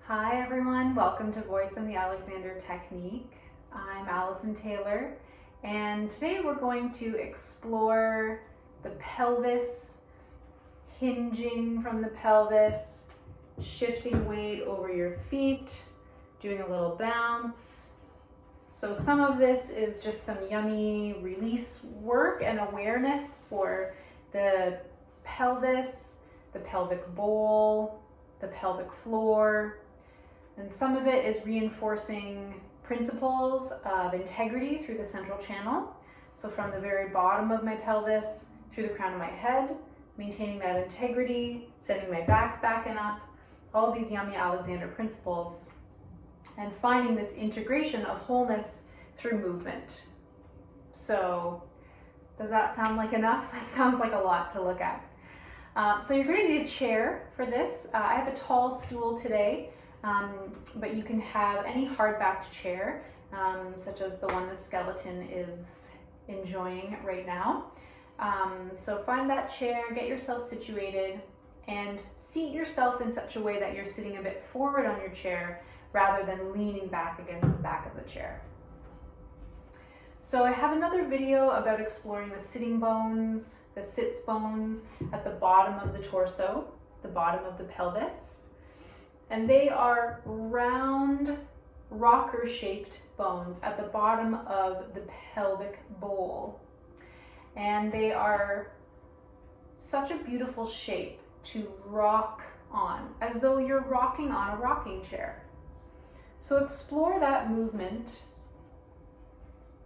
Hi everyone, welcome to Voice in the Alexander Technique. I'm Allison Taylor, and today we're going to explore the pelvis, hinging from the pelvis, shifting weight over your feet, doing a little bounce. So some of this is just some yummy release work and awareness for the pelvis, the pelvic bowl, the pelvic floor. And some of it is reinforcing principles of integrity through the central channel. So from the very bottom of my pelvis through the crown of my head, maintaining that integrity, sending my back and up, all these yummy Alexander principles, and finding this integration of wholeness through movement. So does that sound like enough? That sounds like a lot to look at. So you're going to need a chair for this. I have a tall stool today. But you can have any hard-backed chair, such as the one the skeleton is enjoying right now. So find that chair, get yourself situated, and seat yourself in such a way that you're sitting a bit forward on your chair rather than leaning back against the back of the chair. So I have another video about exploring the sitting bones, the sits bones at the bottom of the torso, the bottom of the pelvis. And they are round, rocker-shaped bones at the bottom of the pelvic bowl. And they are such a beautiful shape to rock on, as though you're rocking on a rocking chair. So explore that movement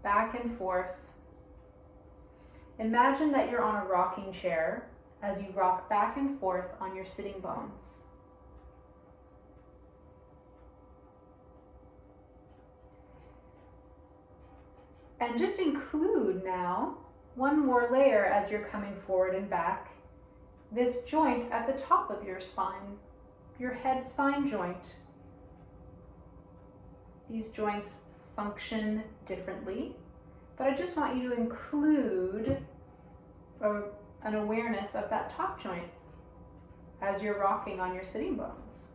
back and forth. Imagine that you're on a rocking chair as you rock back and forth on your sitting bones. And just include now one more layer as you're coming forward and back, this joint at the top of your spine, your head spine joint. These joints function differently, but I just want you to include an awareness of that top joint as you're rocking on your sitting bones.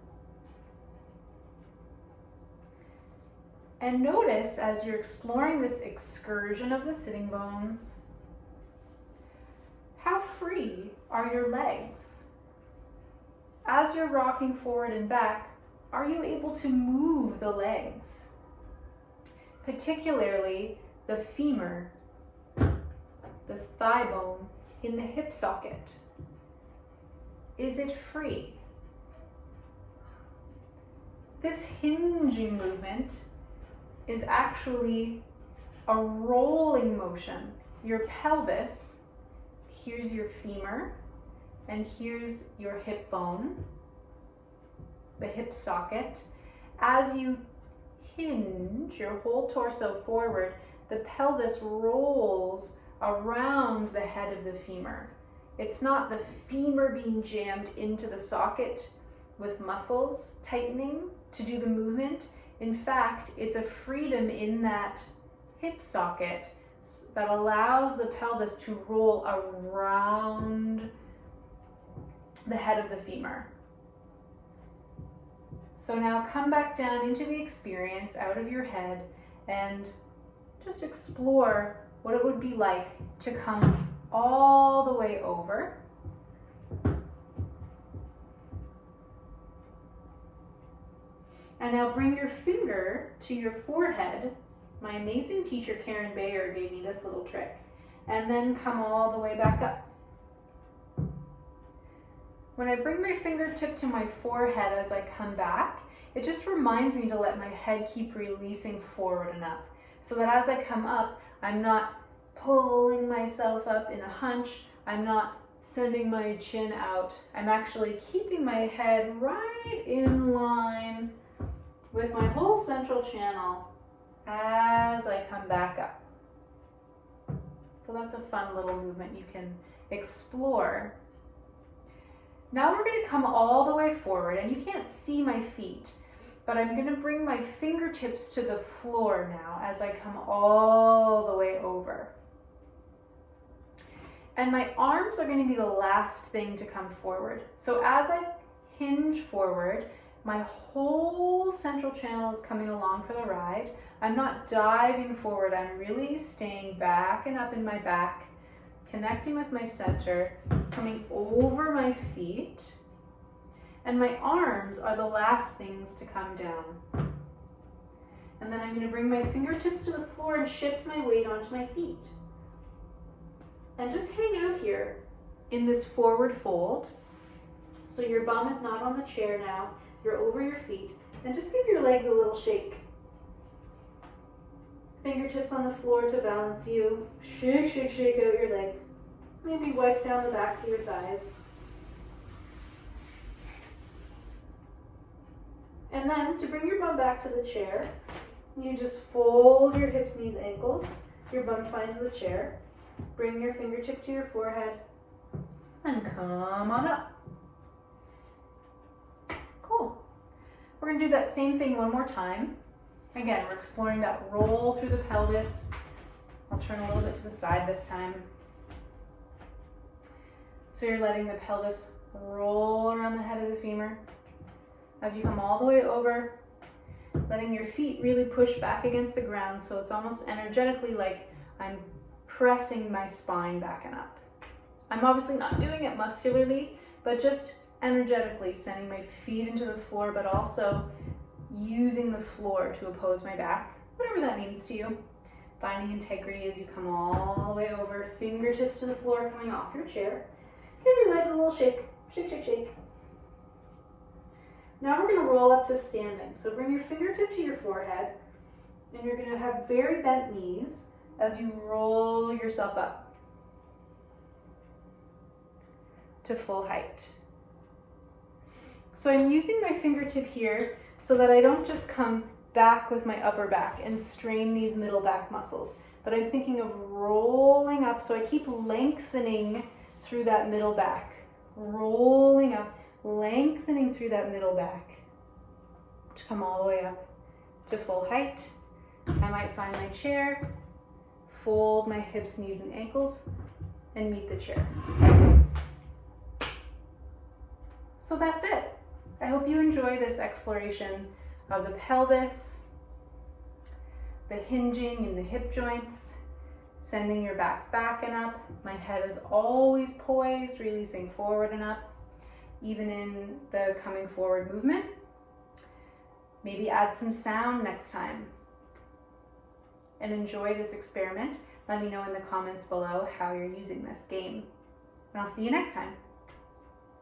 And notice as you're exploring this excursion of the sitting bones, how free are your legs? As you're rocking forward and back, are you able to move the legs? Particularly the femur, this thigh bone in the hip socket. Is it free? This hinging movement is actually a rolling motion. Your pelvis, here's your femur, and here's your hip bone, the hip socket. As you hinge your whole torso forward, the pelvis rolls around the head of the femur. It's not the femur being jammed into the socket with muscles tightening to do the movement. In fact, it's a freedom in that hip socket that allows the pelvis to roll around the head of the femur. So now come back down into the experience out of your head and just explore what it would be like to come all the way over. And now bring your finger to your forehead. My amazing teacher Karen Bayer gave me this little trick. And then come all the way back up. When I bring my fingertip to my forehead as I come back, it just reminds me to let my head keep releasing forward and up. So that as I come up, I'm not pulling myself up in a hunch. I'm not sending my chin out. I'm actually keeping my head right in line with my whole central channel as I come back up. So that's a fun little movement you can explore. Now we're going to come all the way forward, and you can't see my feet, but I'm going to bring my fingertips to the floor now as I come all the way over. And my arms are going to be the last thing to come forward. So as I hinge forward, My whole central channel is coming along for the ride. I'm not diving forward. I'm really staying back and up in my back, connecting with my center, coming over my feet. And my arms are the last things to come down. And then I'm going to bring my fingertips to the floor and shift my weight onto my feet. And just hang out here in this forward fold. So your bum is not on the chair now. You're over your feet. And just give your legs a little shake. Fingertips on the floor to balance you. Shake, shake, shake out your legs. Maybe wipe down the backs of your thighs. And then to bring your bum back to the chair, you just fold your hips, knees, ankles. Your bum finds the chair. Bring your fingertip to your forehead and come on up. Cool. We're going to do that same thing one more time. Again, we're exploring that roll through the pelvis. I'll turn a little bit to the side this time. So you're letting the pelvis roll around the head of the femur. As you come all the way over, letting your feet really push back against the ground, so it's almost energetically like I'm pressing my spine back and up. I'm obviously not doing it muscularly, but just energetically sending my feet into the floor, but also using the floor to oppose my back, whatever that means to you. Finding integrity as you come all the way over, fingertips to the floor coming off your chair. Give your legs a little shake, shake, shake, shake. Now we're going to roll up to standing. So bring your fingertip to your forehead, and you're going to have very bent knees as you roll yourself up to full height. So I'm using my fingertip here so that I don't just come back with my upper back and strain these middle back muscles, but I'm thinking of rolling up, so I keep lengthening through that middle back, rolling up, lengthening through that middle back to come all the way up to full height. I might find my chair, fold my hips, knees, and ankles, and meet the chair. So that's it. I hope you enjoy this exploration of the pelvis, the hinging in the hip joints, sending your back and up. My head is always poised, releasing forward and up, even in the coming forward movement. Maybe add some sound next time. And enjoy this experiment. Let me know in the comments below how you're using this game. And I'll see you next time.